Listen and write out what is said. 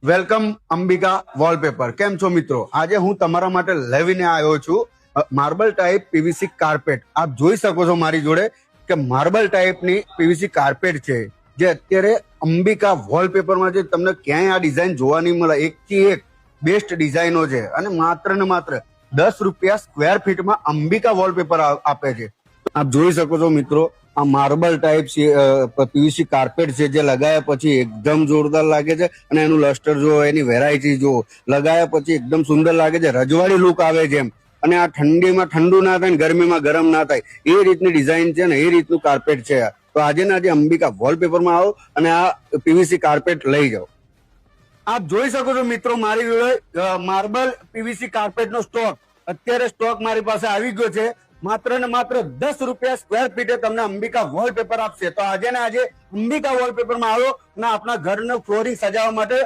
Welcome Ambika wallpaper. કેમ છો મિત્રો? આજે હું તમારા માટે લાવીને આવ્યો છું માર્બલ ટાઈપ પીવીસી કાર્પેટ. આપ જોઈ શકો છો મારી જોડે કે માર્બલ ટાઈપની પીવીસી કાર્પેટ છે, જે અત્યારે અંબિકા વોલપેપરમાં જે તમને ક્યાંય આ ડિઝાઇન જોવા નહીં મળે. એકથી એક બેસ્ટ ડિઝાઇનો છે અને માત્ર ને માત્ર 10 રૂપિયા સ્ક્વેર ફીટમાં અંબિકા વોલપેપર આપે છે. આપ જોઈ શકો છો મિત્રો, આ માર્બલ ટાઈપ પીવીસી કાર્પેટ છે, જે લગાયા પછી એકદમ જોરદાર લાગે છે. અને એનું લસ્ટર જુઓ, એની વેરાયટી જુઓ, લગાયા પછી એકદમ સુંદર લાગે છે, રજવાડી લુક આવે છે એમ. અને આ ઠંડીમાં ઠંડુ ના થાય ને ગરમીમાં ગરમ ના થાય, એ રીતની ડિઝાઇન છે ને એ રીતનું કાર્પેટ છે. તો આજે ને આજે અંબિકા વોલપેપરમાં આવો અને આ પીવીસી કાર્પેટ લઈ જાઓ. આપ જોઈ શકો છો મિત્રો, મારી જોડે માર્બલ પીવીસી કાર્પેટનો સ્ટોક મારી પાસે આવી ગયો છે. માત્ર ને માત્ર 10 રૂપિયા સ્ક્વેર ફીટે તમને અંબિકા વોલપેપર આપશે. તો આજે ને આજે અંબિકા વોલપેપરમાં આવો અને આપણા ઘરનું ફ્લોરિંગ સજાવવા માટે